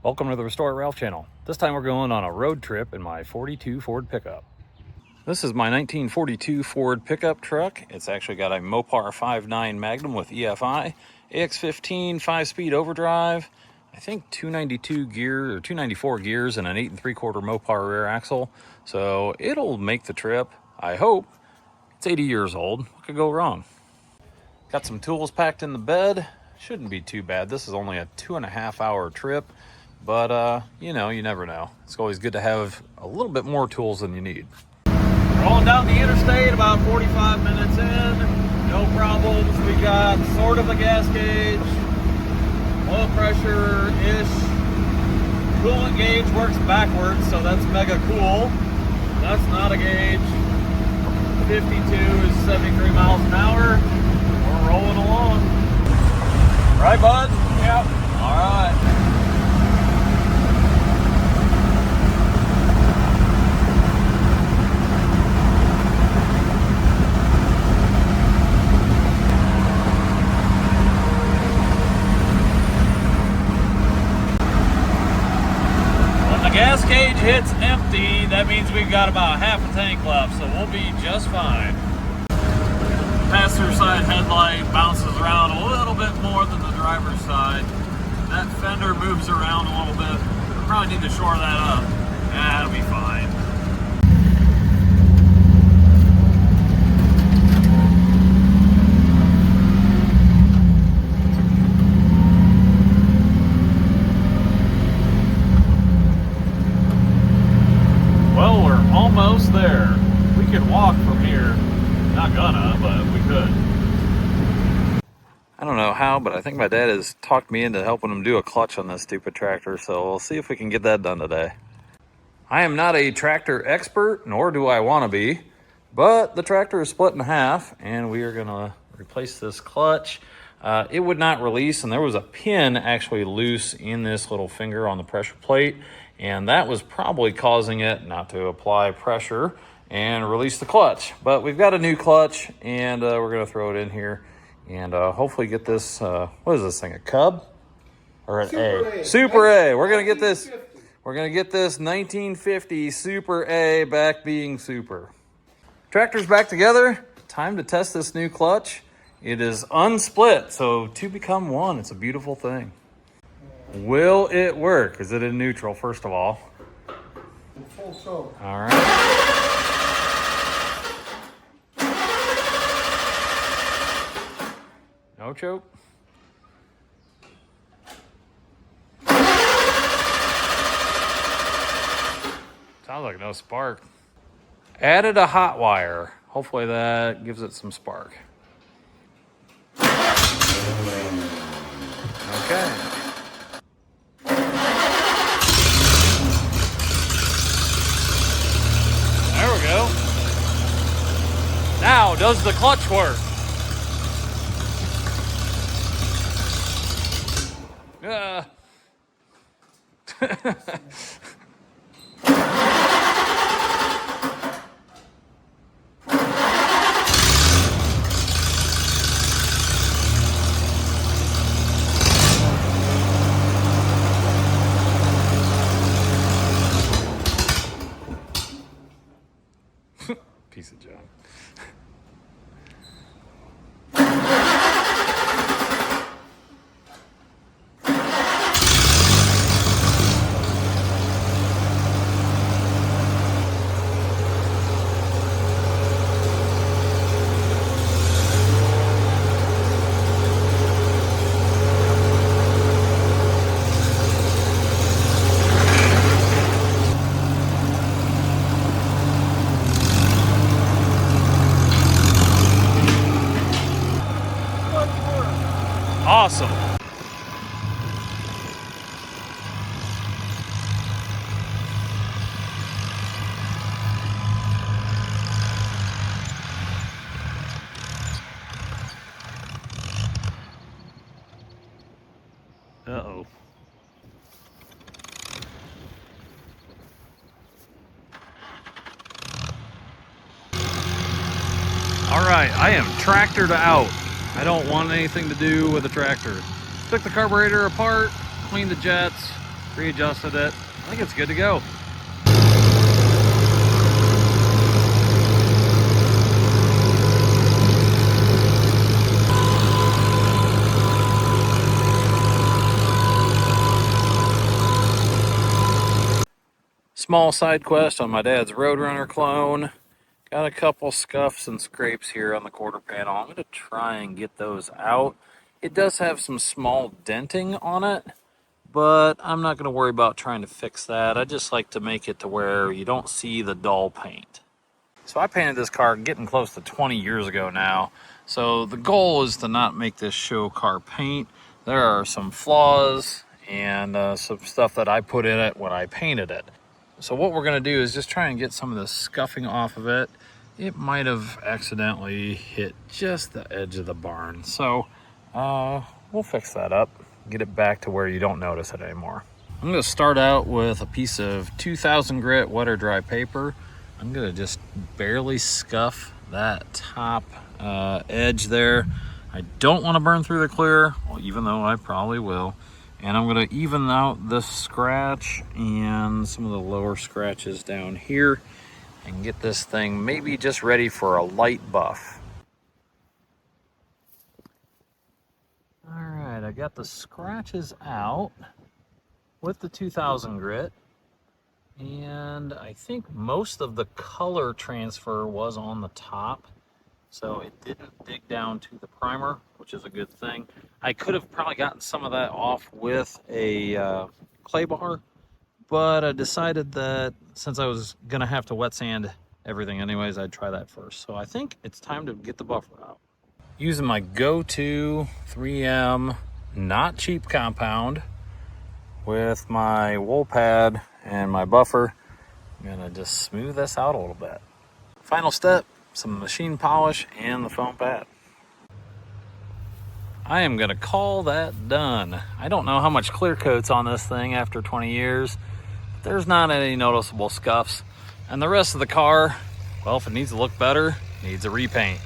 Welcome to the Restore Ralph channel. This time we're going on a road trip in my 42 Ford pickup. This is my 1942 Ford pickup truck. It's actually got a Mopar 5.9 Magnum with EFI, AX15 5-speed overdrive, I think 292 gear or 294 gears and an 8 3/4 Mopar rear axle. So it'll make the trip, I hope. It's 80 years old. What could go wrong? Got some tools packed in the bed. Shouldn't be too bad. This is only a 2.5 hour trip. But, you know, you never know. It's always good to have a little bit more tools than you need. Rolling down the interstate about 45 minutes in. No problems. We got sort of a gas gauge. Oil pressure-ish. Coolant gauge works backwards, so that's mega cool. That's not a gauge. 52 is 73 miles an hour. We're rolling along. Right, bud? Yep. All right. Gas gauge hits empty, that means we've got about half a tank left, so we'll be just fine. Passenger side headlight bounces around a little bit more than the driver's side. That fender moves around a little bit. We probably need to shore that up. That'll be fine. Almost there. We could walk from here. Not gonna, but we could. I don't know how, but I think my dad has talked me into helping him do a clutch on this stupid tractor, so we'll see if we can get that done today. I am not a tractor expert, nor do I want to be, but the tractor is split in half, and we are gonna replace this clutch. It would not release, and there was a pin actually loose in this little finger on the pressure plate, and that was probably causing it not to apply pressure and release the clutch. But we've got a new clutch, and we're going to throw it in here and hopefully get this, what is this thing, a Cub? Or an A? Super A. We're going to get this, we're going to get this 1950 Super A back being super. Tractor's back together. Time to test this new clutch. It is unsplit, so two become one. It's a beautiful thing. Will it work? Is it in neutral, first of all? In full choke. All right. No choke. Sounds like no spark. Added a hot wire. Hopefully that gives it some spark. Okay. There we go. Now, does the clutch work? Piece of junk. Awesome. Uh-oh. All right, I am tractored out. I don't want anything to do with the tractor. Took the carburetor apart, cleaned the jets, readjusted it. I think it's good to go. Small side quest on my dad's Roadrunner clone. Got a couple scuffs and scrapes here on the quarter panel. I'm going to try and get those out. It does have some small denting on it, but I'm not going to worry about trying to fix that. I just like to make it to where you don't see the dull paint. So I painted this car getting close to 20 years ago now. So the goal is to not make this show car paint. There are some flaws and some stuff that I put in it when I painted it. So what we're going to do is just try and get some of the scuffing off of it. It might have accidentally hit just the edge of the barn. So we'll fix that up, get it back to where you don't notice it anymore. I'm going to start out with a piece of 2000 grit wet or dry paper. I'm going to just barely scuff that top edge there. I don't want to burn through the clear, well, even though I probably will. And I'm going to even out this scratch and some of the lower scratches down here and get this thing maybe just ready for a light buff. All right, I got the scratches out with the 2000 grit. And I think most of the color transfer was on the top, so it didn't dig down to the primer, which is a good thing. I could have probably gotten some of that off with a clay bar, but I decided that since I was gonna have to wet sand everything anyways, I'd try that first. So I think it's time to get the buffer out. Using my go-to 3M not cheap compound with my wool pad and my buffer, I'm gonna just smooth this out a little bit. Final step, some machine polish and the foam pad. I am gonna call that done. I don't know how much clear coat's on this thing after 20 years. There's not any noticeable scuffs. And the rest of the car, well, if it needs to look better, needs a repaint.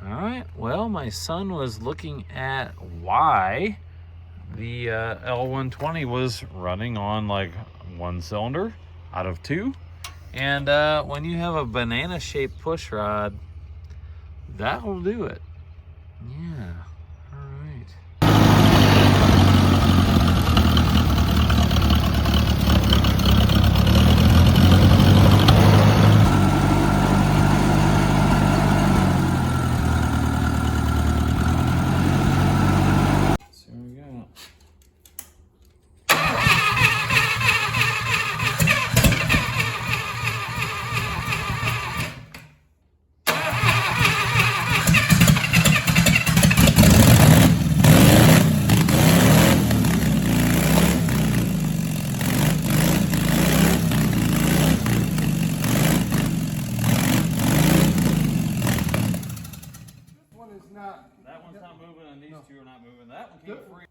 All right, well, my son was looking at why the L120 was running on like one cylinder out of two. And when you have a banana shaped push rod, that will do it. Yeah, all right. So we go. That one's not moving, and these two are not moving. That one came free.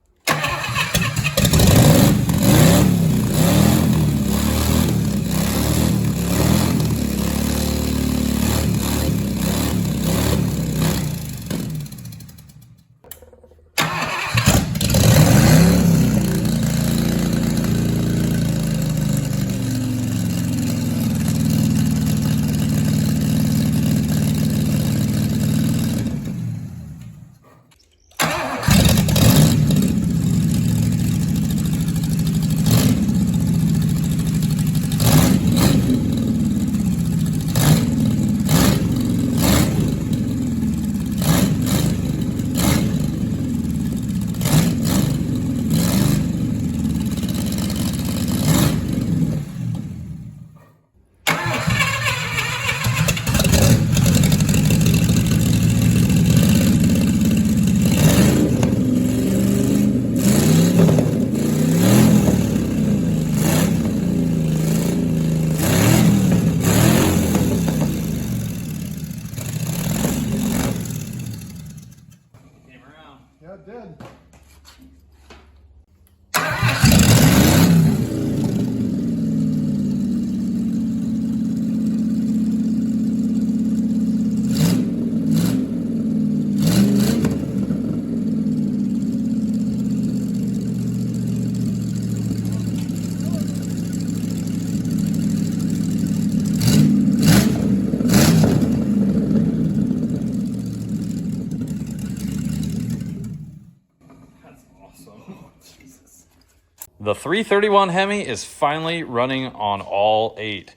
The 331 Hemi is finally running on all 8.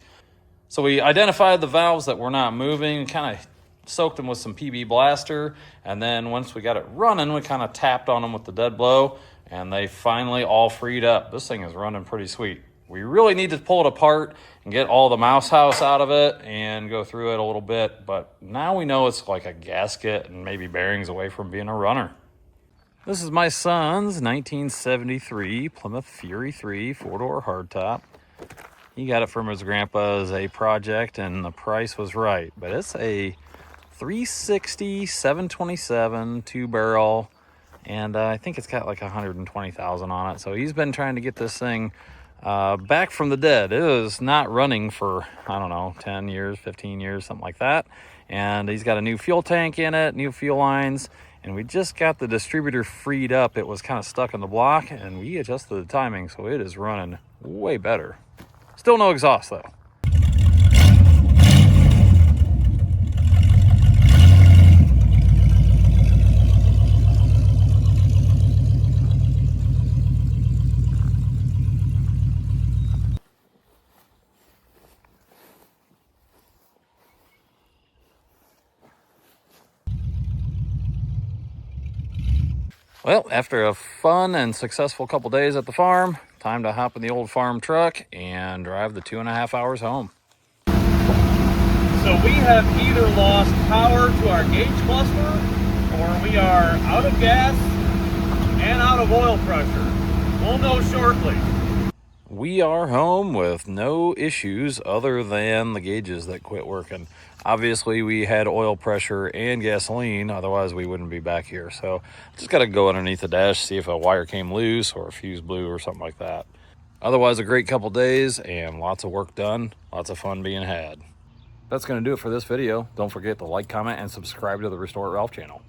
So we identified the valves that were not moving, kind of soaked them with some PB Blaster, and then once we got it running, we kind of tapped on them with the dead blow, and they finally all freed up. This thing is running pretty sweet. We really need to pull it apart and get all the mouse house out of it and go through it a little bit, but now we know it's like a gasket and maybe bearings away from being a runner. This is my son's 1973 Plymouth Fury 3 4-door hardtop. He got it from his grandpa as a project, and the price was right. But it's a 360 727 2-barrel, and I think it's got like 120,000 on it. So he's been trying to get this thing back from the dead. It was not running for, I don't know, 10 years, 15 years, something like that. And he's got a new fuel tank in it, new fuel lines, and we just got the distributor freed up. It was kind of stuck in the block, and we adjusted the timing, so it is running way better. Still no exhaust though. Well, after a fun and successful couple days at the farm, time to hop in the old farm truck and drive the 2.5 hours home. So we have either lost power to our gauge cluster, or we are out of gas and out of oil pressure. We'll know shortly. We are home with no issues other than the gauges that quit working. Obviously, we had oil pressure and gasoline, otherwise we wouldn't be back here. So just got to go underneath the dash, see if a wire came loose or a fuse blew or something like that. Otherwise, a great couple days and lots of work done, lots of fun being had. That's going to do it for this video. Don't forget to like, comment, and subscribe to the Restore It Ralph channel.